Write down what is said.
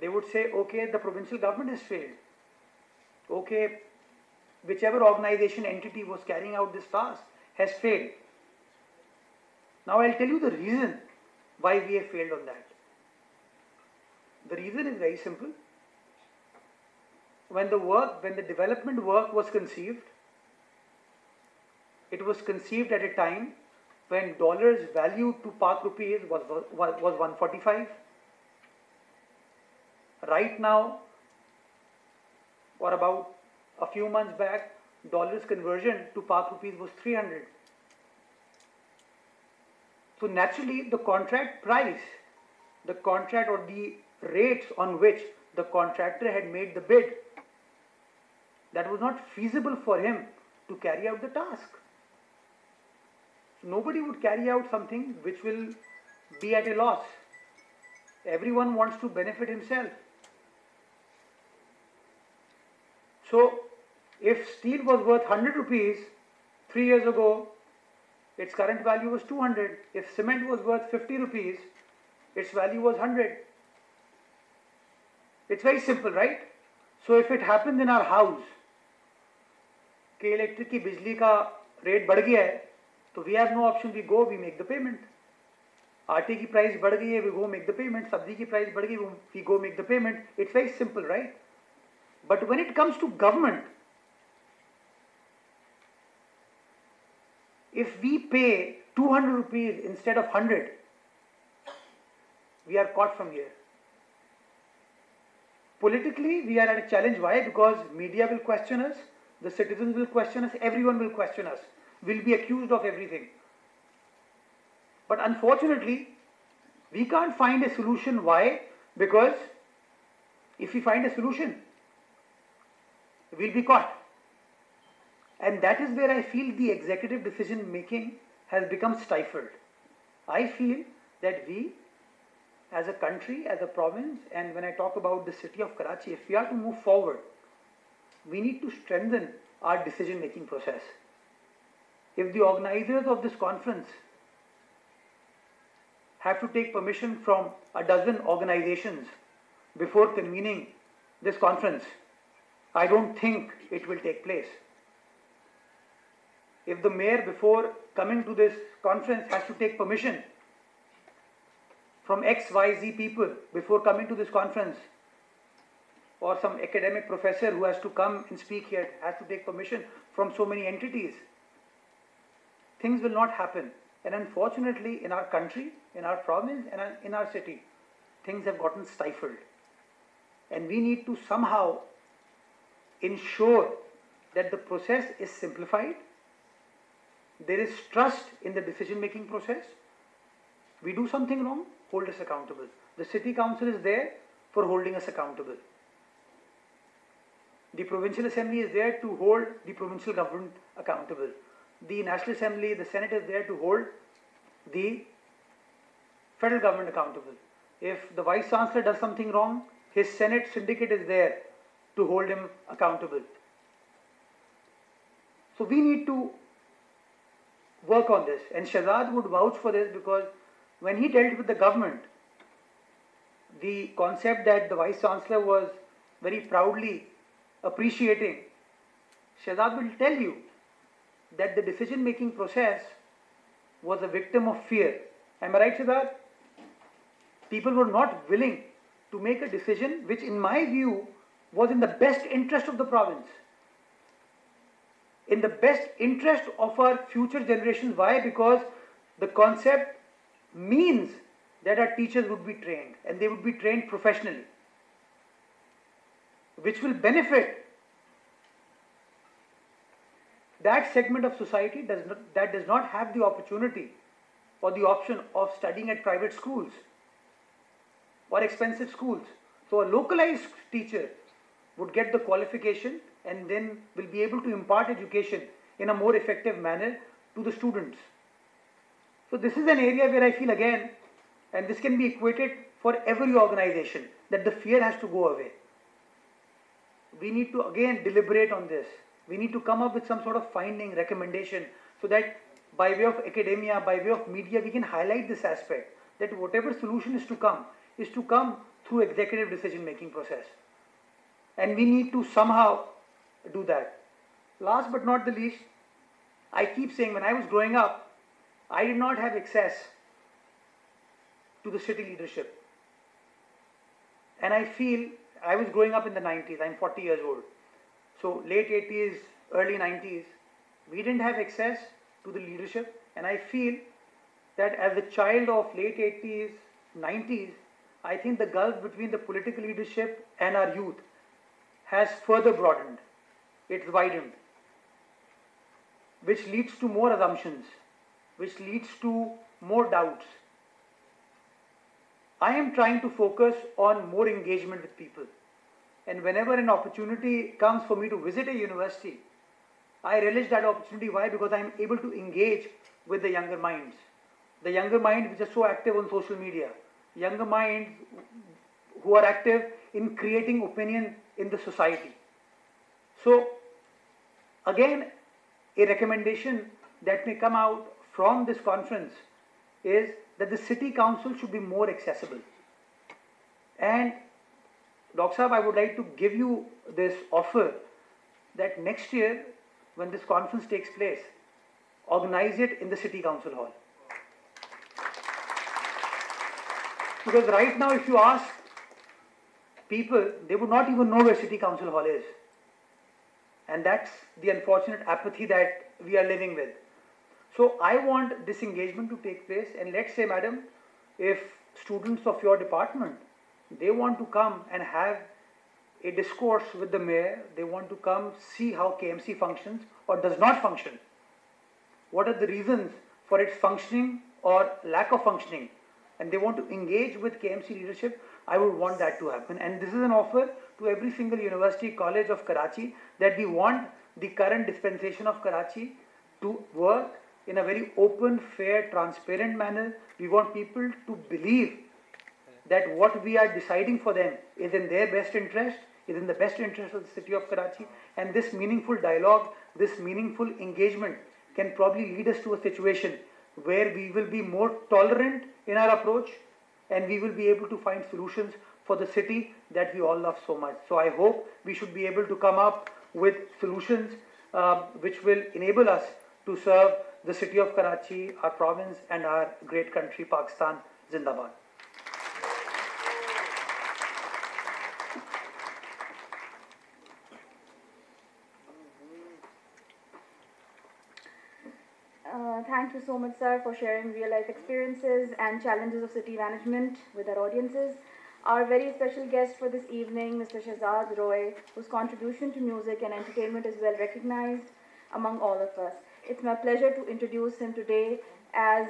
They would say, okay, the provincial government has failed. Okay, whichever organization, entity was carrying out this task has failed. Now I'll tell you the reason why we have failed on that. The reason is very simple. When the development work was conceived, it was conceived at a time when dollars value to Pak rupees was 145. Right now, or about a few months back, dollars conversion to Pak rupees was 300. So naturally, the contract price, the contract or the rates on which the contractor had made the bid, that was not feasible for him to carry out the task. Nobody would carry out something which will be at a loss. Everyone wants to benefit himself. So, if steel was worth 100 rupees 3 years ago, its current value was 200. If cement was worth 50 rupees, its value was 100. It's very simple, right? So, if it happens in our house, कि electric की बिजली का rate बढ़ गया है, तो we have no option, we make the payment. आटे की प्राइस बढ़ गई है, we go make the payment. सब्जी की प्राइस बढ़ गई, we go make the payment. It's very simple, right? But when it comes to government, if we pay 200 rupees instead of 100, we are caught from here. Politically, we are at a challenge. Why? Because media will question us, the citizens will question us, everyone will question us. We'll be accused of everything. But unfortunately, we can't find a solution. Why? Because if we find a solution, we'll be caught. And that is where I feel the executive decision making has become stifled. I feel that we, as a country, as a province, and when I talk about the city of Karachi, if we are to move forward, we need to strengthen our decision making process. If the organizers of this conference have to take permission from a dozen organizations before convening this conference, I don't think it will take place. If the mayor, before coming to this conference, has to take permission from XYZ people before coming to this conference, or some academic professor who has to come and speak here has to take permission from so many entities, things will not happen. And unfortunately, in our country, in our province, and in our city, things have gotten stifled. And we need to somehow ensure that the process is simplified. There is trust in the decision-making process. We do something wrong, hold us accountable. The city council is there for holding us accountable. The provincial assembly is there to hold the provincial government accountable. The National Assembly, the Senate is there to hold the federal government accountable. If the Vice Chancellor does something wrong, his Senate syndicate is there to hold him accountable. So we need to work on this, and Shahid would vouch for this, because when he dealt with the government, the concept that the Vice Chancellor was very proudly appreciating, Shahid will tell you that the decision-making process was a victim of fear. Am I right, Shahid? People were not willing to make a decision which, in my view, was in the best interest of the province, in the best interest of our future generations. Why? Because the concept means that our teachers would be trained, and they would be trained professionally, which will benefit that segment of society that does not have the opportunity or the option of studying at private schools or expensive schools. So a localized teacher would get the qualification and then will be able to impart education in a more effective manner to the students. So this is an area where I feel again, and this can be equated for every organization, that the fear has to go away. We need to again deliberate on this. We need to come up with some sort of finding, recommendation, so that by way of academia, by way of media, we can highlight this aspect, that whatever solution is to come, is to come through executive decision-making process. And we need to somehow do that. Last but not the least, I keep saying when I was growing up, I did not have access to the city leadership. And I feel, I was growing up in the 90s, I'm 40 years old. So late 80s, early 90s, we didn't have access to the leadership. And I feel that as a child of late 80s, 90s, I think the gulf between the political leadership and our youth has further broadened. It's widened, which leads to more assumptions, which leads to more doubts. I am trying to focus on more engagement with people. And whenever an opportunity comes for me to visit a university, I relish that opportunity. Why? Because I am able to engage with the younger minds. The younger minds which are so active on social media. Younger minds who are active in creating opinion in the society. So, again, a recommendation that may come out from this conference is that the city council should be more accessible. And Dr. Sahab, I would like to give you this offer that next year, when this conference takes place, organize it in the city council hall. Because right now, if you ask people, they would not even know where city council hall is. And that's the unfortunate apathy that we are living with. So I want this engagement to take place, and let's say, madam, if students of your department, they want to come and have a discourse with the mayor, they want to come see how KMC functions or does not function. What are the reasons for its functioning or lack of functioning? And they want to engage with KMC leadership, I would want that to happen. And this is an offer to every single university college of Karachi that we want the current dispensation of Karachi to work in a very open, fair, transparent manner. We want people to believe that what we are deciding for them is in their best interest, is in the best interest of the city of Karachi. And this meaningful dialogue, this meaningful engagement can probably lead us to a situation where we will be more tolerant in our approach and we will be able to find solutions for the city that we all love so much. So I hope we should be able to come up with solutions which will enable us to serve the city of Karachi, our province and our great country, Pakistan. Zindabad. Thank you so much, sir, for sharing real-life experiences and challenges of city management with our audiences. Our very special guest for this evening, Mr. Shahid Roy, whose contribution to music and entertainment is well recognized among all of us. It's my pleasure to introduce him today as